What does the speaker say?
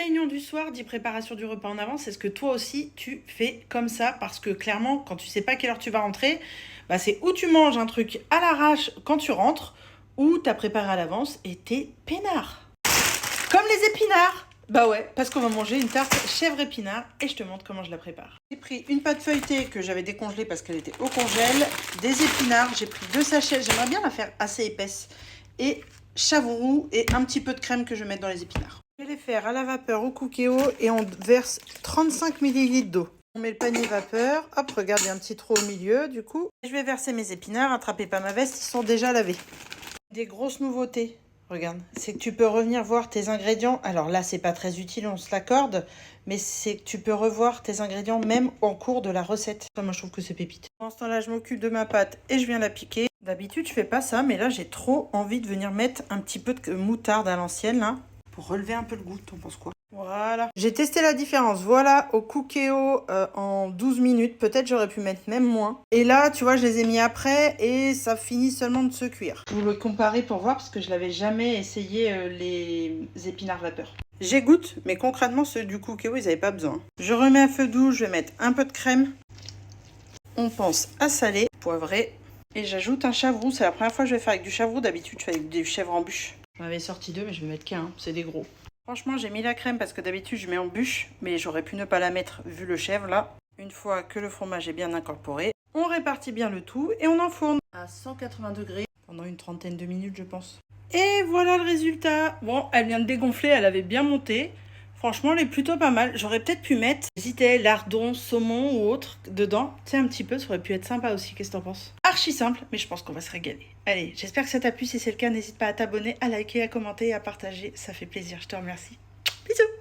réunion du soir dit préparation du repas en avance. Est-ce que toi aussi tu fais comme ça? Parce que clairement, quand tu sais pas quelle heure tu vas rentrer, bah c'est ou tu manges un truc à l'arrache quand tu rentres, ou t'as préparé à l'avance et t'es peinard. Comme les épinards. Bah ouais, parce qu'on va manger une tarte chèvre épinard et je te montre comment je la prépare. J'ai pris une pâte feuilletée que j'avais décongelée parce qu'elle était au congèle, des épinards, j'ai pris 2 sachets, j'aimerais bien la faire assez épaisse, et chavroux et un petit peu de crème que je vais mettre dans les épinards. Je vais les faire à la vapeur au cookéo et on verse 35 ml d'eau. On met le panier vapeur, hop, regarde, il y a un petit trou au milieu du coup. Je vais verser mes épinards, attrapez pas ma veste, ils sont déjà lavés. Des grosses nouveautés. Regarde, c'est que tu peux revenir voir tes ingrédients. Alors là, c'est pas très utile, on se l'accorde, mais c'est que tu peux revoir tes ingrédients même en cours de la recette. Ça, moi, je trouve que c'est pépite. Pendant ce temps-là, je m'occupe de ma pâte et je viens la piquer. D'habitude, je fais pas ça, mais là, j'ai trop envie de venir mettre un petit peu de moutarde à l'ancienne, là, pour relever un peu le goût. T'en penses quoi? Voilà. J'ai testé la différence. Voilà, au cookéo en 12 minutes. Peut-être j'aurais pu mettre même moins. Et là, tu vois, je les ai mis après et ça finit seulement de se cuire. Je vous le comparer pour voir parce que je l'avais jamais essayé les épinards vapeur. J'égoutte, mais concrètement, ceux du cookéo, ils n'avaient pas besoin. Je remets à feu doux, je vais mettre un peu de crème. On pense à saler, poivrer. Et j'ajoute un chavroux. C'est la première fois que je vais faire avec du chavroux. D'habitude, je fais avec des chèvres en bûche. J'en avais sorti 2, mais je vais mettre qu'un. C'est des gros. Franchement, j'ai mis la crème parce que d'habitude, je mets en bûche, mais j'aurais pu ne pas la mettre vu le chèvre là. Une fois que le fromage est bien incorporé, on répartit bien le tout et on enfourne à 180 degrés pendant une trentaine de minutes, je pense. Et voilà le résultat. Bon, elle vient de dégonfler, elle avait bien monté. Franchement, elle est plutôt pas mal. J'aurais peut-être pu mettre, j'hésitais, lardon, saumon ou autre dedans. Tu sais, un petit peu, ça aurait pu être sympa aussi. Qu'est-ce que t'en penses? Archi simple, mais je pense qu'on va se régaler. Allez, j'espère que ça t'a plu. Si c'est le cas, n'hésite pas à t'abonner, à liker, à commenter et à partager. Ça fait plaisir, je te remercie. Bisous!